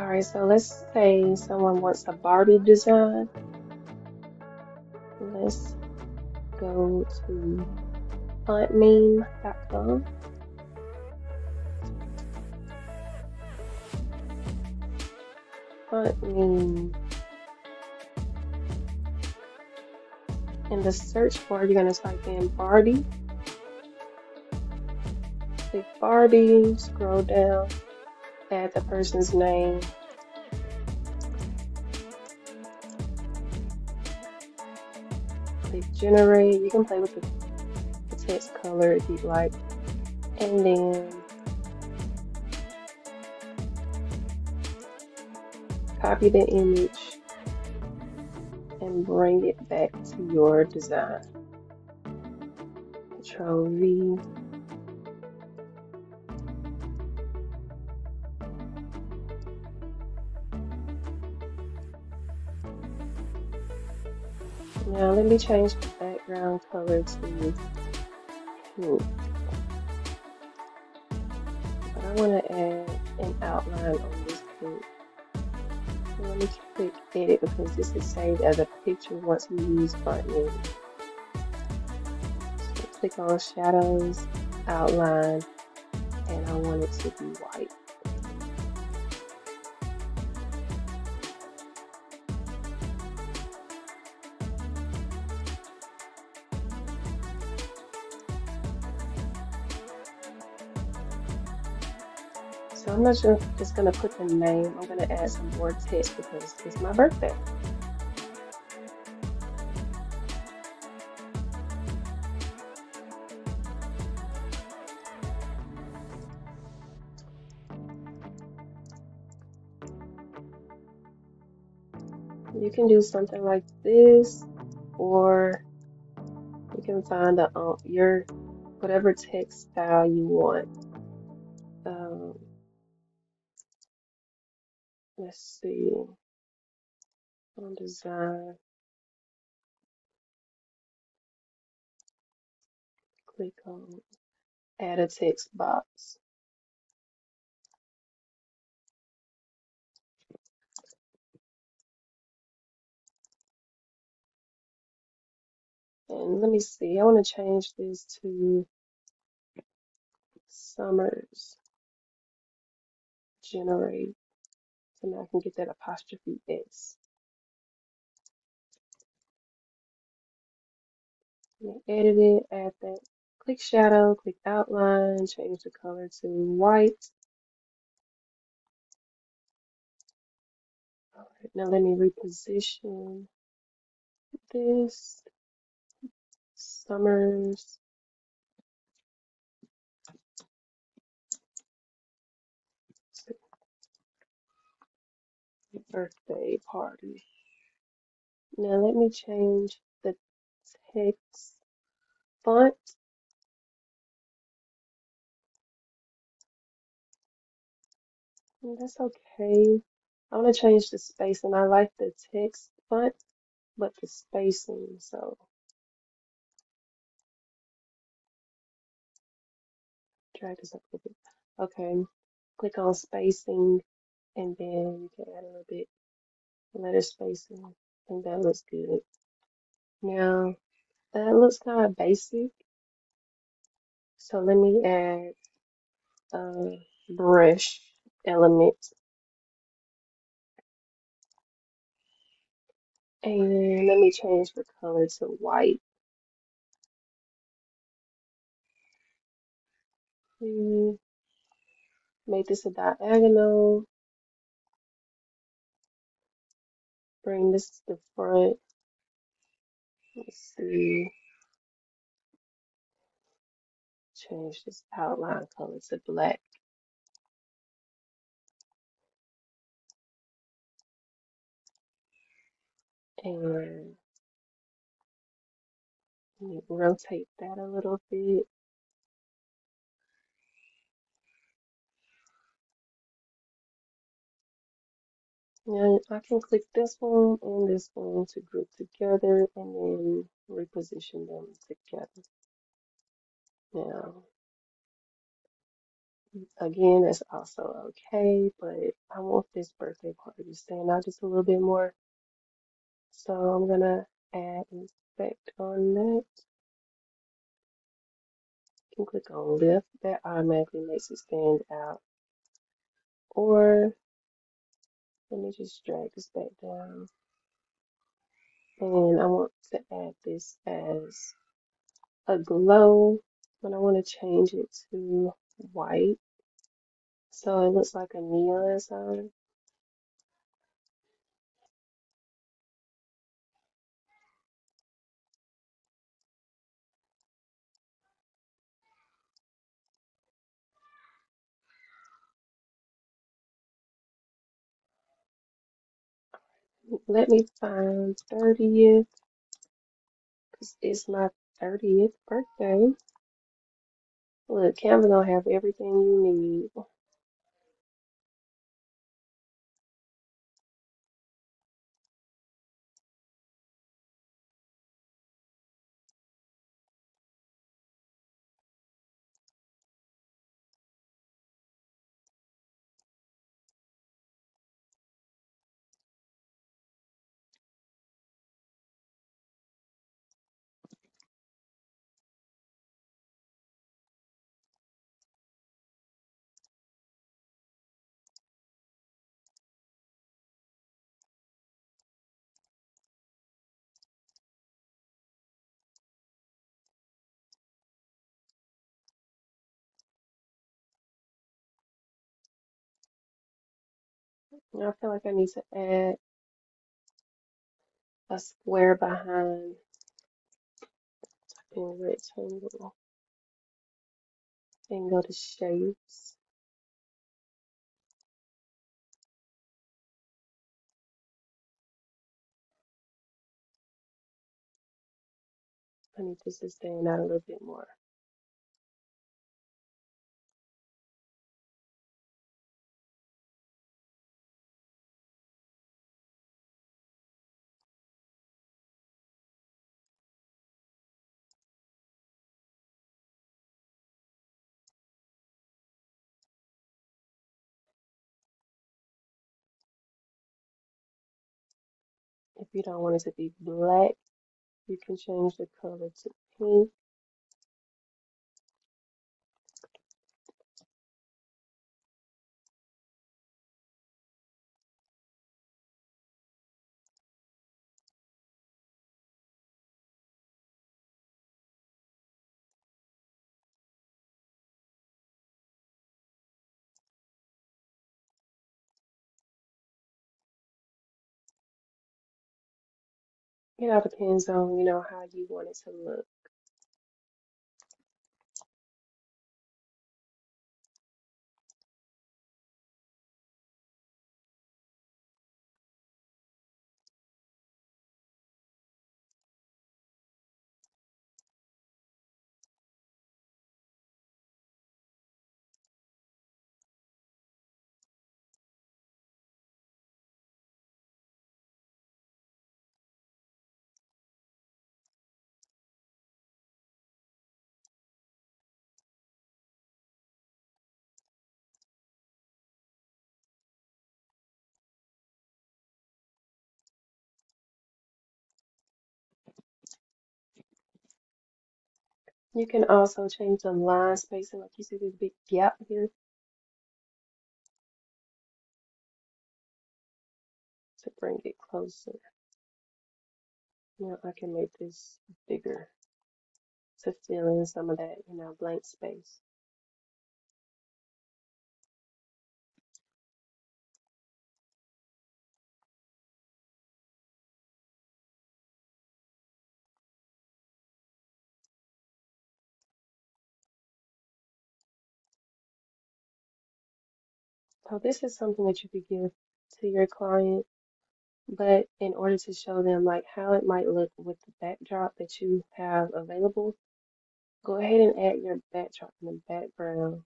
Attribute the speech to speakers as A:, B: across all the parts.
A: All right, so let's say someone wants a Barbie design. Let's go to fontmeme.com. Fontmeme. In the search bar, you're going to type in Barbie. Click Barbie, scroll down, add the person's name. Click generate. You can play with the text color if you'd like. And then copy the image and bring it back to your design. Control V. Now let me change the background color to pink. But I want to add an outline on this pink. So let me click edit because this is saved as a picture once we use Fontmeme. So click on shadows, outline, and I want it to be white. So I'm not just going to put the name. I'm going to add some more text because it's my birthday. You can do something like this, or you can find your whatever text style you want. Let's see, on design, click on add a text box. And let me see, I want to change this to Summers generate, so now I can get that apostrophe S. Edit it, add that, click shadow, click outline, change the color to white. All right, now let me reposition this. Summers birthday party. Now let me change the text font. That's okay. I want to change the spacing. I like the text font, but the spacing, so drag this up a little bit. Okay, click on spacing, and then you can add a little bit letter spacing. I think that looks good. Now, that looks kind of basic, so let me add a brush element. And let me change the color to white. Make this a diagonal. Bring this to the front. Let's see. Change this outline color to black. And rotate that a little bit. And I can click this one and this one to group together and then reposition them together. Now, Again, that's also okay, but I want this birthday party to stand out just a little bit more. So I'm gonna add inspect on that. You can click on lift, that automatically makes it stand out. Or let me just drag this back down. And I want to add this as a glow, but I want to change it to white so it looks like a neon sign. Let me find 30th because it's my 30th birthday. Look, Canva gonna have everything you need. And I feel like I need to add a square behind in rectangle and go to shapes. I need this to stand out a little bit more. If you don't want it to be black, you can change the color to pink. It all depends on, how you want it to look. You can also change the line spacing, like you see this big gap here, to bring it closer. Now I can make this bigger to fill in some of that, blank space. So this is something that you could give to your client, but in order to show them like how it might look with the backdrop that you have available, go ahead and add your backdrop in the background.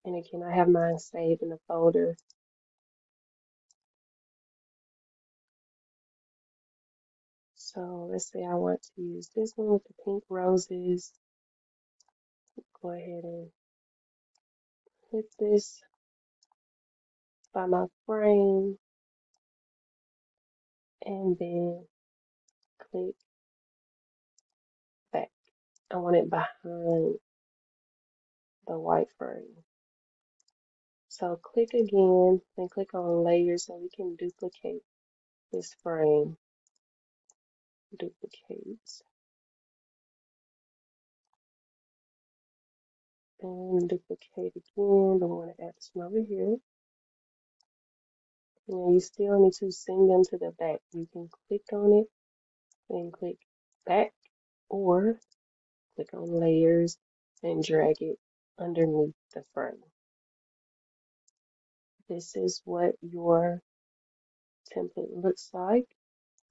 A: And again, I have mine saved in a folder. So let's say I want to use this one with the pink roses. Go ahead and Click this by my frame and then click back. I want it behind the white frame. So click again and click on layers so we can duplicate this frame. Duplicate and duplicate again. But we want to add this one over here. And you still need to send them to the back. You can click on it and click back or click on layers and drag it underneath the frame. This is what your template looks like.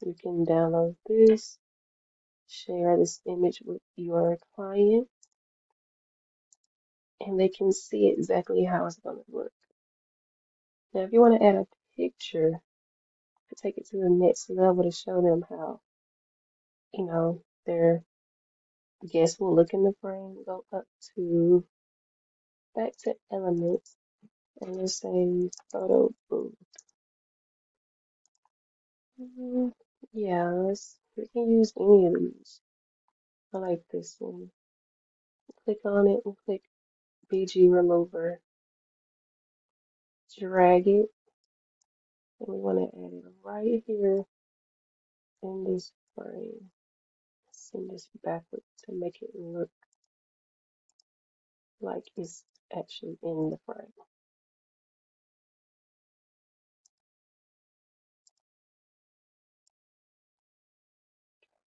A: You can download this, share this image with your client, and they can see exactly how it's going to look. Now, if you want to add a picture to take it to the next level to show them how, their guest will look in the frame, go up to back to elements and let's say photo booth. Yeah, we can use any of these. I like this one. Click on it and click BG remover. Drag it. And we want to add it right here in this frame. Send this backward to make it look like it's actually in the frame.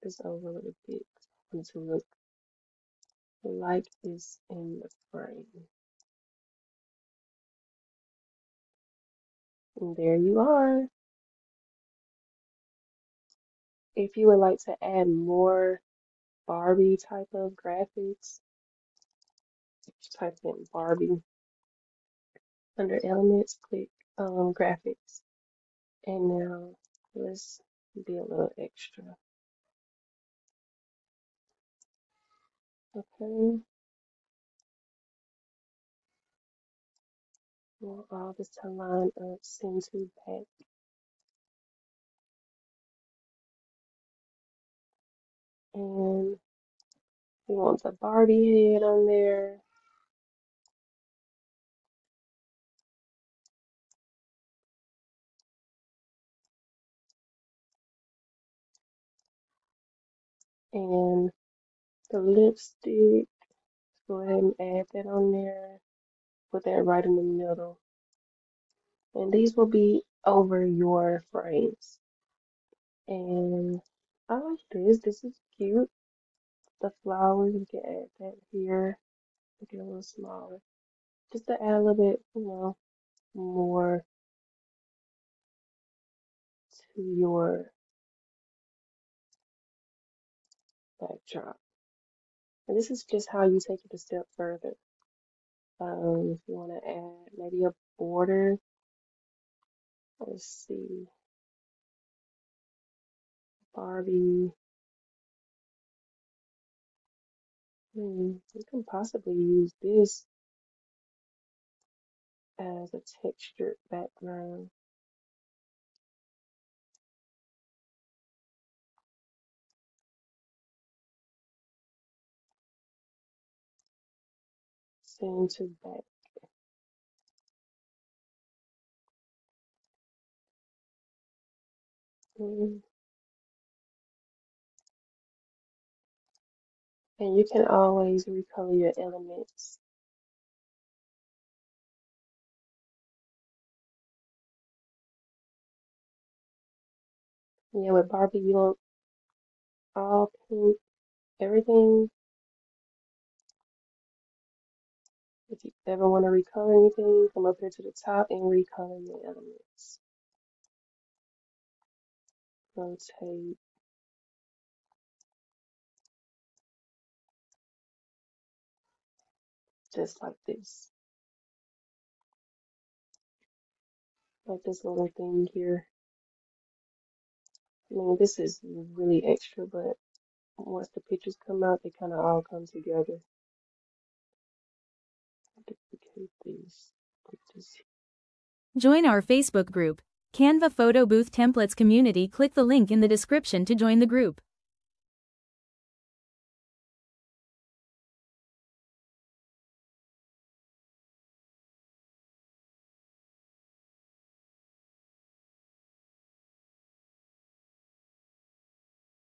A: This over a little bit. I want it to look like it's in the frame. And there you are. If you would like to add more Barbie type of graphics, just type in Barbie under elements, click graphics. And now let's be a little extra. Okay. Want all this to line up, send to back. And we want the Barbie head on there. And the lipstick, go ahead and add that on there. Put that right in the middle. And these will be over your frames. And I like this. This is cute. The flowers, we can add that here. Make it a little smaller. Just to add a little bit, more to your backdrop. And this is just how you take it a step further. If you want to add maybe a border, let's see, Barbie. You can possibly use this as a textured background. Send to back. Mm. And you can always recolor your elements. Yeah, with Barbie, you want all pink, everything. If you ever want to recolor anything, come up here to the top and recolor your elements. Rotate. Just like this. Like this little thing here. I mean, this is really extra, but once the pictures come out, they kind of all come together. Duplicate put this.
B: Join our Facebook group, Canva Photo Booth Templates Community. Click the link in the description to join the group.